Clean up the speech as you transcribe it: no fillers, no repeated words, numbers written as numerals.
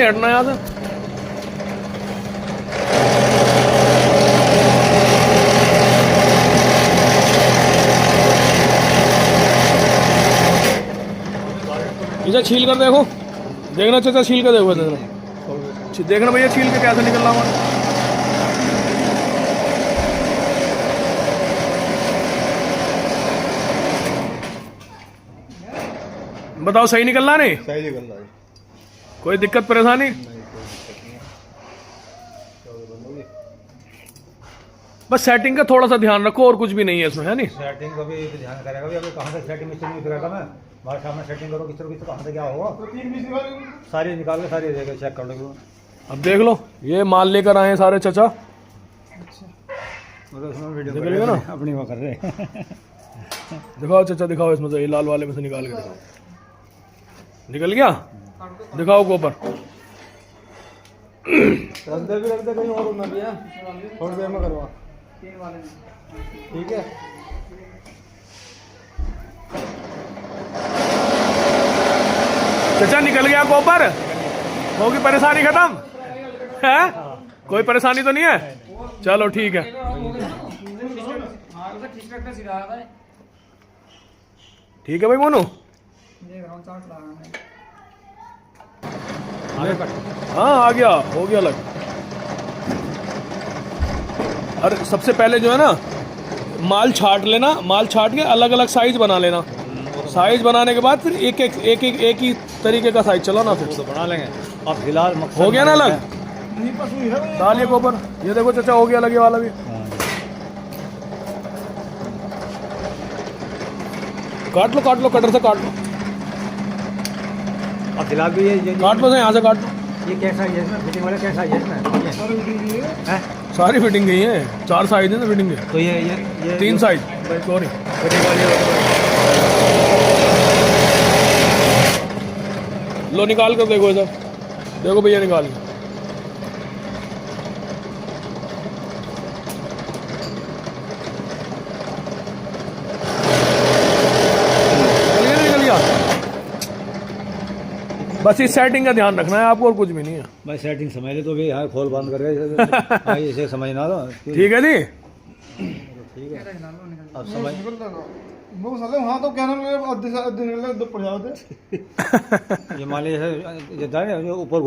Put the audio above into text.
नहीं हटना यहाँ से। इसे छील कर देखो, देखना चाचा, छील कर देखो, देखना भैया छील के कैसे निकल रहा हमारा। बताओ सही निकल रहा? नहीं सही निकल रहा है, कोई दिक्कत परेशानी? बस सेटिंग का थोड़ा सा ध्यान रखो और कुछ भी नहीं है इसमें, है नहीं? सेटिंग का भी ध्यान करेगा भी, अभी कहाँ से सेटिंग में नहीं उतरेगा। मैं बाहर सामने सेटिंग करो किस तरह कहाँ से क्या होगा, सारी निकाल के सारी देगा, चेक कर लो। अब देख लो, ये माल लेकर आए सारे चचा। वीडियो ना अपनी वो कर रहे। दिखाओ चचा, दिखाओ इसमें से, ये लाल वाले में से निकाल के दिखाओ। निकल गया? दिखाओ को ऊपर। रख दे कहीं और ना भैया, थोड़ी देर में करवा, ठीक है। चचा निकल गया कॉपर, होगी परेशानी खत्म है? कोई परेशानी तो नहीं है? चलो ठीक है। ठीक है भाई मोनू, हाँ आ गया, हो गया अलग। अरे सबसे पहले जो है ना, माल छाट लेना, माल छाट के अलग अलग साइज बना लेना। साइज बनाने के बाद फिर एक ही तरीके का साइज चलो ना, फिर तो बना लेंगे। अब फिलहाल हो गया ना अलग, डालिए गोबर। ये देखो चाचा, हो गया अलग ये वाला भी। काट लो कटर से काट लो। अब फिलहाल भी ये काट लो, यहाँ से काट लो। ये कैसा है इसमें, फिटिंग वाला कैसा है इसमें? सारी फिटिंग गई है, 4 साइज है ना फिटिंग के। तो ये 3 साइज, सॉरी। लो निकाल कर देखो इधर, देखो भैया निकाल के। निकल गया। बस इस सेटिंग का ध्यान रखना है आपको, और कुछ भी नहीं है। भाई सेटिंग समझ ले तो भी यहाँ खोल बंद करके इसे समझना दो, ठीक है जी, ठीक है। अब समझ हाँ तो क्या नाम है, ये मान लीजिए ऊपर